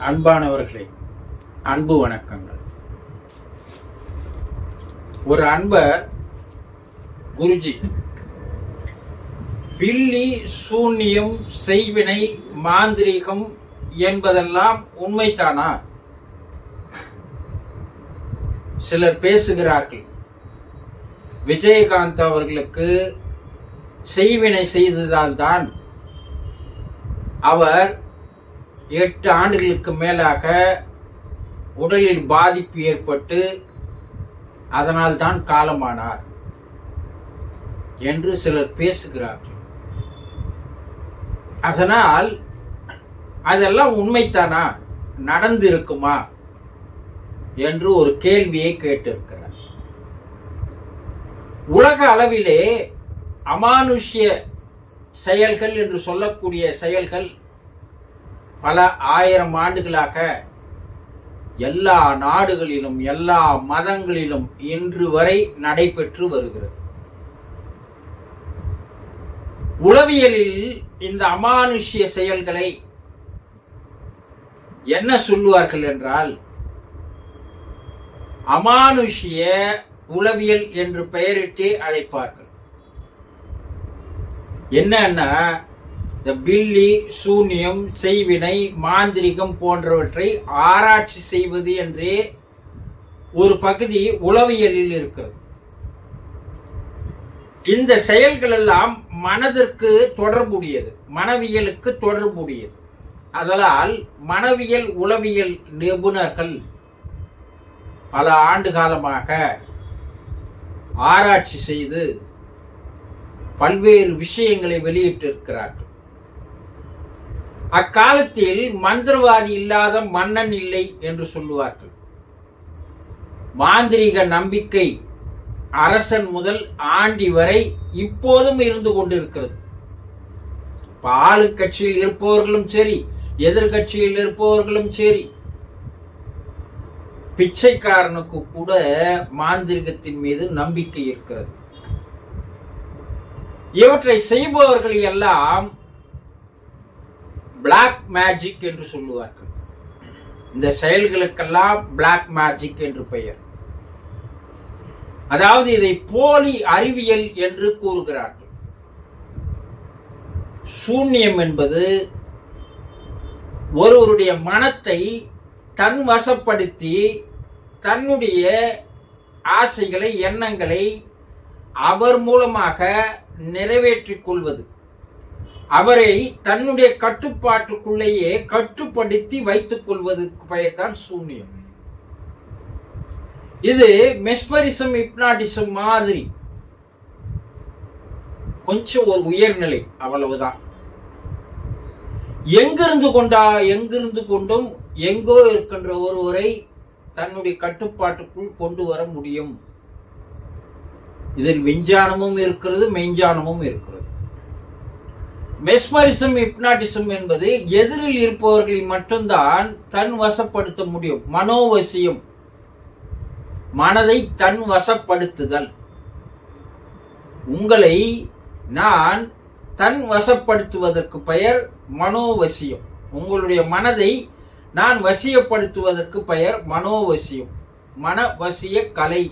அன்பானவர்களே, அன்பு வணக்கங்கள். ஒரு அன்பர் குருஜி, பில்லி, சூன்யம், செய்வினை, மாந்திரீகம் என்பதெல்லாம் உண்மைதானா? சிலர் பேசுகிறார்கள், விஜயகாந்த் அவர்களுக்கு செய்வினை செய்ததால் தான் அவர் 8 ஆண்டுகளுக்கு மேலாக உடலில் பாதிப்பு ஏற்பட்டு அதனால் தான் காலமானார் என்று சிலர் பேசுகிறார்கள். அதனால் அதெல்லாம் உண்மைத்தானா, நடந்திருக்குமா என்று ஒரு கேள்வியை கேட்டிருக்கிறார். உலக அளவிலே அமானுஷ்ய செயல்கள் என்று சொல்லக்கூடிய செயல்கள் பல ஆயிரம் ஆண்டுகளாக எல்லா நாடுகளிலும் எல்லா மதங்களிலும் இன்று வரை நடைபெற்று வருகிறது. உளவியலில் இந்த அமானுஷ்ய செயல்களை என்ன சொல்லுவார்கள் என்றால், அமானுஷ்ய உளவியல் என்று பெயரிட்டே அழைப்பார்கள். என்னன்னா, இந்த பில்லி, சூன்யம், செய்வினை, மாந்திரிகம் போன்றவற்றை ஆராய்ச்சி செய்வது என்றே ஒரு பகுதி உளவியலில் இருக்கிறது. இந்த செயல்கள் எல்லாம் மனதிற்கு தொடர்புடையது, மனவியலுக்கு தொடர்புடையது. அதனால் மனவியல் உளவியல் நிபுணர்கள் பல ஆண்டு காலமாக ஆராய்ச்சி செய்து பல்வேறு விஷயங்களை வெளியிட்டிருக்கிறார்கள். அக்காலத்தில் மந்திரவாதி இல்லாத மன்னன் இல்லை என்று சொல்லுவார்கள். மாந்திரிக நம்பிக்கை அரசன் முதல் ஆண்டி வரை இப்போதும் இருந்து கொண்டிருக்கிறது. ஆளுங்கட்சியில் இருப்பவர்களும் சரி, எதிர்கட்சியில் இருப்பவர்களும் சரி, பிச்சைக்காரனுக்கு கூட மாந்திரிகத்தின் மீது நம்பிக்கை இருக்கிறது. இவற்றை செய்பவர்கள் எல்லாம் பிளாக் மேஜிக் என்று சொல்லுவார்கள். இந்த செயல்களுக்கெல்லாம் பிளாக் மேஜிக் என்று பெயர். அதாவது இதை போலி அறிவியல் என்று கூறுகிறார்கள். சூன்யம் என்பது ஒருவருடைய மனத்தை தன் வசப்படுத்தி தன்னுடைய ஆசைகளை, எண்ணங்களை அவர் மூலமாக நிறைவேற்றிக் கொள்வது, அவரை தன்னுடைய கட்டுப்பாட்டுக்குள்ளேயே கட்டுப்படுத்தி வைத்துக் கொள்வதற்கு பெயர் தான் சூன்யம். இது மெஸ்மரிசம், ஹிப்னாட்டிசம் மாதிரி கொஞ்சம் ஒரு உயர்நிலை, அவ்வளவுதான். எங்கிருந்து கொண்டும் எங்கோ இருக்கின்ற ஒருவரை தன்னுடைய கட்டுப்பாட்டுக்குள் கொண்டு வர முடியும். இதில் விஞ்ஞானமும் இருக்கிறது, மெய்ஞானமும் இருக்கிறது. மெஸ்மரிசம், ஹிப்னாட்டிசம் என்பது எதிரில் இருப்பவர்களை மட்டும்தான் தன் வசப்படுத்த முடியும். மனோவசியம், மனதை தன் வசப்படுத்துதல். உங்களை நான் தன் வசப்படுத்துவதற்கு பெயர் மனோவசியம். உங்களுடைய மனதை நான் வசியப்படுத்துவதற்கு பெயர் மனோவசியம், மனவசிய கலை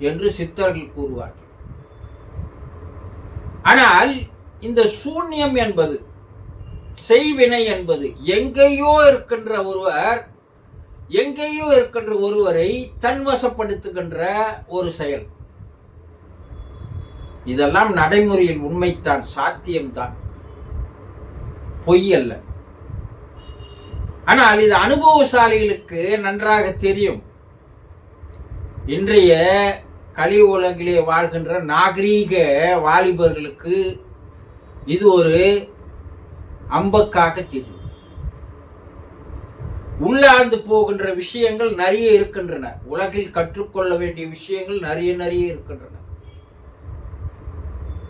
என்று சித்தர்கள் கூறுவார்கள். ஆனால் இந்த சூன்யம் என்பது, செய்வினை என்பது எங்கேயோ இருக்கின்ற ஒருவரை தன்வசப்படுத்துகின்ற ஒரு செயல். இதெல்லாம் நடைமுறையில் உண்மைத்தான், சாத்தியம்தான், பொய் அல்ல. ஆனால் இது அனுபவசாலிகளுக்கு நன்றாக தெரியும். இன்றைய கலி உலகிலே வாழ்கின்ற நாகரீக வாலிபர்களுக்கு இது ஒரு அம்பக்காக தெரியும். உள்ளார்ந்து போகின்ற விஷயங்கள் நிறைய இருக்கின்றன. உலகில் கற்றுக்கொள்ள வேண்டிய விஷயங்கள் நிறைய இருக்கின்றன.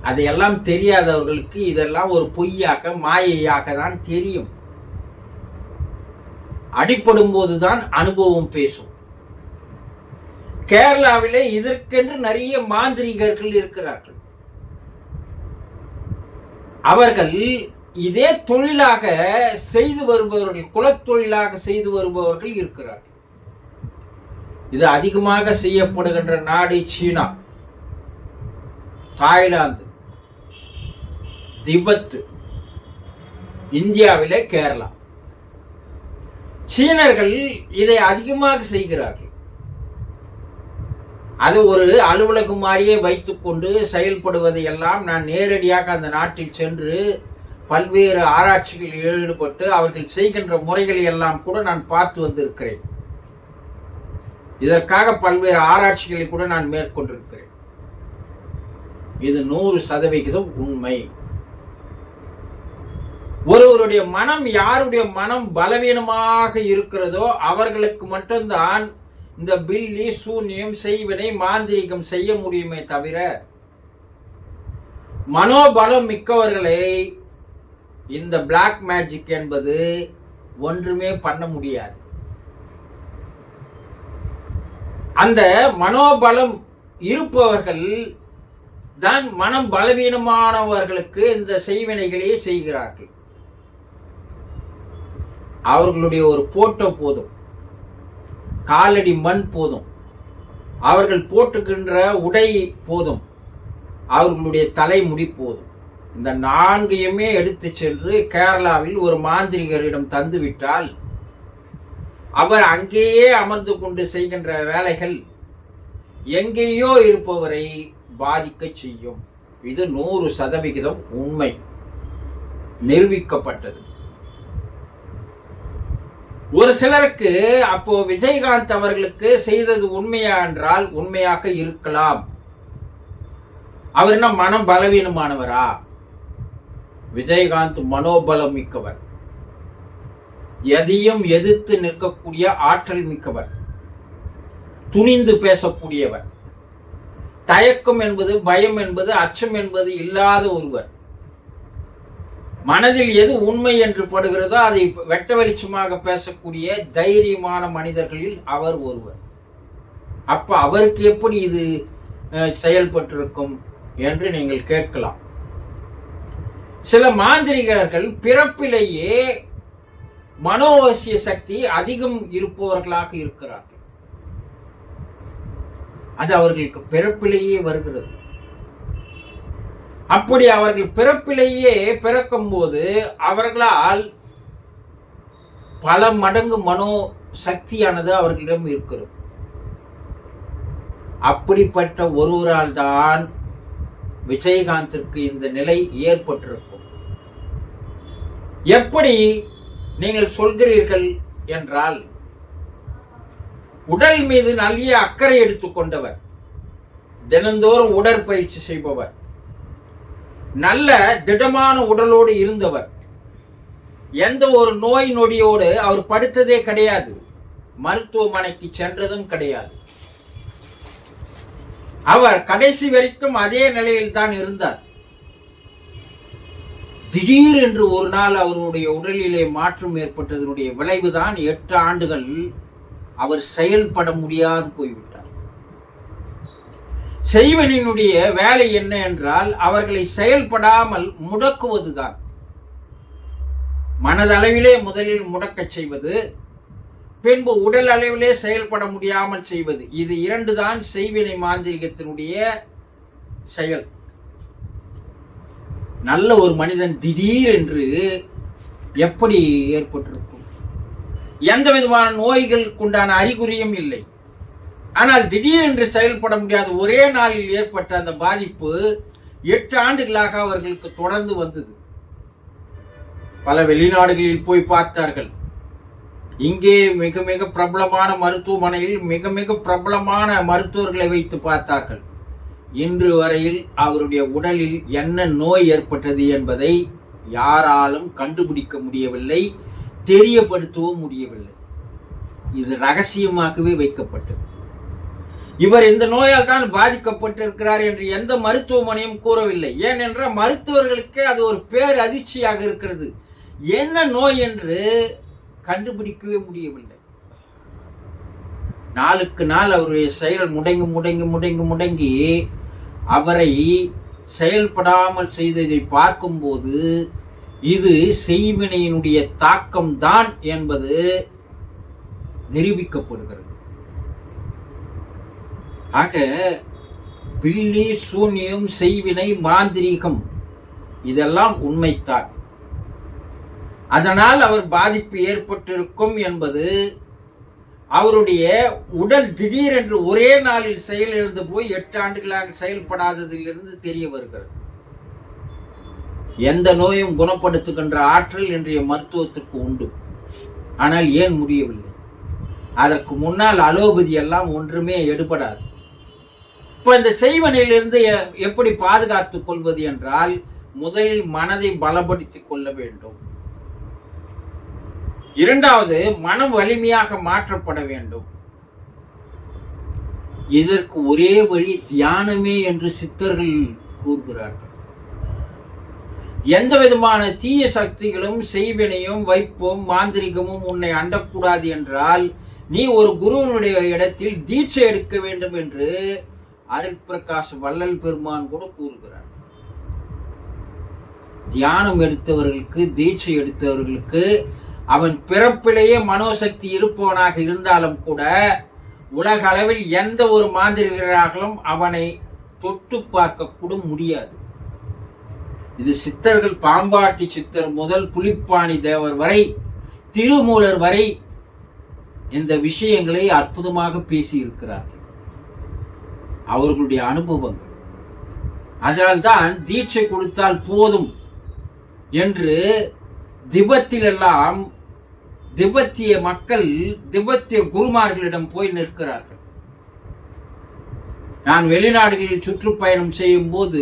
அதையெல்லாம் தெரியாதவர்களுக்கு இதெல்லாம் ஒரு பொய்யாக, மாயையாக தான் தெரியும். அடிப்படும் போதுதான் அனுபவம் பேசும். கேரளாவிலே இதற்கென்று நிறைய மாந்திரிகர்கள் இருக்கிறார்கள். அவர்கள் இதே தொழிலாக செய்து வருபவர்கள், குலத்தொழிலாக செய்து வருபவர்கள் இருக்கிறார்கள். இது அதிகமாக செய்யப்படுகின்ற நாடு சீனா, தாய்லாந்து, திபெத், இந்தியாவிலே கேரளா. சீனர்கள் இதை அதிகமாக செய்கிறார்கள். அது ஒரு அலுவலகம் மாதிரியே வைத்துக் கொண்டு செயல்படுவதை எல்லாம் நான் நேரடியாக அந்த நாட்டில் சென்று பல்வேறு ஆராய்ச்சிகளில் ஈடுபட்டு அவர்கள் செய்கின்ற முறைகளை எல்லாம் கூட நான் பார்த்து வந்திருக்கிறேன். இதற்காக பல்வேறு ஆராய்ச்சிகளை கூட நான் மேற்கொண்டிருக்கிறேன். இது 100% உண்மை. ஒருவருடைய மனம், யாருடைய மனம் பலவீனமாக இருக்கிறதோ அவர்களுக்கு மட்டும்தான் இந்த பில்லி, சூன்யம், செய்வினை, மாந்திரீகம் செய்ய முடியுமே தவிர மனோபலம் மிக்கவர்களை இந்த பிளாக் மேஜிக் என்பது ஒன்றுமே பண்ண முடியாது. அந்த மனோபலம் இருப்பவர்கள் தான் மனம் பலவீனமானவர்களுக்கு இந்த செய்வினைகளே செய்கிறார்கள். அவர்களுடைய ஒரு போட்டோ போதும், காலடி மண் போதும், அவர்கள் போட்டுக்கின்ற உடை போதும், அவர்களுடைய தலைமுடி போதும். இந்த 4யுமே எடுத்து சென்று கேரளாவில் ஒரு மாந்திரிகரிடம் தந்துவிட்டால் அவர் அங்கேயே அமர்ந்து கொண்டு செய்கின்ற வேலைகள் எங்கேயோ இருப்பவரை பாதிக்க செய்யும். இது 100% உண்மை, நிரூபிக்கப்பட்டது. ஒரு சிலருக்கு அப்போ விஜயகாந்த் அவர்களுக்கு செய்தது உண்மையா என்றால் உண்மையாக இருக்கலாம். அவர் என்ன மனம் பலவீனமானவரா? விஜயகாந்த் மனோபலம் மிக்கவர், எதையும் எதிர்த்து நிற்கக்கூடிய ஆற்றல் மிக்கவர், துணிந்து பேசக்கூடியவர், தயக்கம் என்பது, பயம் என்பது, அச்சம் என்பது இல்லாத ஒருவர். மனதில் எது உண்மை என்று படுகிறதோ அதை வெட்ட வெளிச்சமாக பேசக்கூடிய தைரியமான மனிதர்களில் அவர் ஒருவர். அப்ப அவருக்கு எப்படி இது செயல்பட்டிருக்கும் என்று நீங்கள் கேட்கலாம். சில மாந்திரிகர்கள் பிறப்பிலேயே மனோவசிய சக்தி அதிகம் இருப்பவர்களாக இருக்கிறார்கள். அது அவர்களுக்கு பிறப்பிலேயே வருகிறது. அப்படி அவர்கள் பிறப்பிலேயே பிறக்கும் போது அவர்களால் பல மடங்கு மனோ சக்தியானது அவர்களிடம் இருக்கிறது. அப்படிப்பட்ட ஒருவரால் தான் விஜயகாந்திற்கு இந்த நிலை ஏற்பட்டிருக்கும். எப்படி நீங்கள் சொல்கிறீர்கள் என்றால், உடல் மீது நல்ல அக்கறை எடுத்துக்கொண்டவர், தினந்தோறும் உடற்பயிற்சி செய்பவர், நல்ல திடமான உடலோடு இருந்தவர், எந்த ஒரு நோய் நொடியோடு அவர் படுத்ததே கிடையாது, மருத்துவமனைக்கு சென்றதும் கிடையாது. அவர் கடைசி வரைக்கும் அதே நிலையில் தான் இருந்தார். திடீரென்று ஒரு நாள் அவருடைய உடலிலே மாற்றம் ஏற்பட்டதனுடைய விளைவுதான் 8 ஆண்டுகள் அவர் செயல்பட முடியாது போய்விட்டார். செய்வனினுடைய வேலை என்ன என்றால் அவர்களை செயல்படாமல் முடக்குவதுதான். மனதளவிலே முதலில் முடக்கச் செய்வது, பின்பு உடல் அளவிலே செயல்பட முடியாமல் செய்வது. இது 2 தான் செய்வினை மாந்திரிகத்தினுடைய செயல். நல்ல ஒரு மனிதன் திடீரென்று எப்படி ஏற்பட்டிருக்கும்? எந்த விதமான நோய்களுக்குண்டான அறிகுறியும் இல்லை. ஆனால் திடீரென்று செயல்பட முடியாத ஒரே நாளில் ஏற்பட்ட அந்த பாதிப்பு 8 ஆண்டுகளாக அவர்களுக்கு தொடர்ந்து வந்தது. பல வெளிநாடுகளில் போய் பார்த்தார்கள். இங்கே மிக மிக பிரபலமான மருத்துவமனையில் மிக மிக பிரபலமான மருத்துவர்களை வைத்து பார்த்தார்கள். இன்று வரையில் அவருடைய உடலில் என்ன நோய் ஏற்பட்டது என்பதை யாராலும் கண்டுபிடிக்க முடியவில்லை, தெரியப்படுத்தவும் முடியவில்லை. இது ரகசியமாகவே வைக்கப்பட்டது. இவர் இந்த நோயால் தான் பாதிக்கப்பட்டிருக்கிறார் என்று எந்த மருத்துவமனையும் கூறவில்லை. ஏனென்றால் மருத்துவர்களுக்கே அது ஒரு பேர் அதிர்ச்சியாக இருக்கிறது. என்ன நோய் என்று கண்டுபிடிக்கவே முடியவில்லை. நாளுக்கு நாள் அவருடைய செயல் முடங்கி அவரை செயல்படாமல் செய்ததை பார்க்கும்போது இது செய்வினையினுடைய தாக்கம் தான் என்பது நிரூபிக்கப்படுகிறது. ஆக பில்லி, சூன்யம், செய்வினை, மாந்திரீகம் இதெல்லாம் உண்மைத்தான். அதனால் அவர் பாதிப்பு ஏற்பட்டிருக்கும் என்பது அவருடைய உடல் திடீரென்று ஒரே நாளில் செயலிழந்து போய் 8 ஆண்டுகளாக செயல்படாததிலிருந்து தெரிய வருகிறது. எந்த நோயும் குணப்படுத்துகின்ற ஆற்றல் இன்றைய மருத்துவத்திற்கு உண்டு. ஆனால் ஏன் முடியவில்லை? அதற்கு முன்னால் அலோபதி எல்லாம் ஒன்றுமே எடுபடாது. இப்ப இந்த செய்வனையிலிருந்து எப்படி பாதுகாத்துக் கொள்வது என்றால், முதலில் மனதை பலப்படுத்திக் கொள்ள வேண்டும். இரண்டாவது, மனம் வலிமையாக மாற்றப்பட வேண்டும். இதற்கு ஒரே வழி தியானமே என்று சித்தர்கள் கூறுகிறார்கள். எந்த விதமான தீய சக்திகளும் செய்வினையும் வைப்பும் மாந்திரிகமும் உன்னை அண்டக்கூடாது என்றால் நீ ஒரு குருவனுடைய இடத்தில் தீட்சை எடுக்க வேண்டும் என்று அருட்பிரகாஷ் வள்ளல் பெருமான் கூட கூறுகிறார். தியானம் எடுத்தவர்களுக்கு, தீட்சை எடுத்தவர்களுக்கு அவன் பிறப்பிலேயே மனோசக்தி இருப்பவனாக இருந்தாலும் கூட உலக அளவில் எந்த ஒரு மாந்திரிகர்களாலும் அவனை தொட்டு பார்க்க கூட முடியாது. இது சித்தர்கள், பாம்பாட்டி சித்தர் முதல் புலிப்பாணி தேவர் வரை, திருமூலர் வரை இந்த விஷயங்களை அற்புதமாக பேசி இருக்கிறார்கள். அவர்களுடைய அனுபவங்கள். அதனால்தான் தீட்சை கொடுத்தால் போதும் என்று திபெத்திலெல்லாம் திபெத்திய மக்கள் திபெத்திய குருமார்களிடம் போய் நிற்கிறார்கள். நான் வெளிநாடுகளில் சுற்றுப்பயணம் செய்யும் போது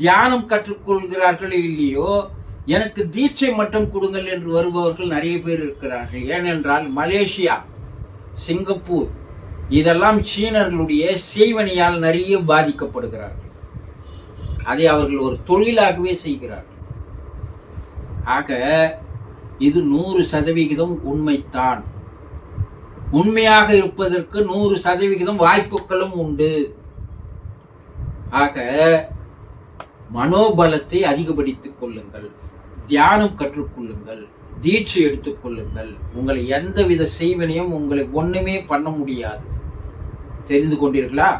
தியானம் கற்றுக்கொள்கிறார்கள் இல்லையோ, எனக்கு தீட்சை மட்டும் கொடுங்கள் என்று வருபவர்கள் நிறைய பேர் இருக்கிறார்கள். ஏனென்றால் மலேசியா, சிங்கப்பூர் இதெல்லாம் சீனர்களுடைய செய்வனையால் நிறைய பாதிக்கப்படுகிறார்கள். அதை அவர்கள் ஒரு தொழிலாகவே செய்கிறார்கள். ஆக இது 100% உண்மைத்தான். உண்மையாக இருப்பதற்கு 100% வாய்ப்புகளும் உண்டு. ஆக மனோபலத்தை அதிகப்படுத்திக் கொள்ளுங்கள், தியானம் கற்றுக்கொள்ளுங்கள், தீட்சை எடுத்துக் கொள்ளுங்கள். உங்களை எந்தவித செய்வினையும் உங்களை ஒண்ணுமே பண்ண முடியாது. தெரிந்து கொண்டீர்களா?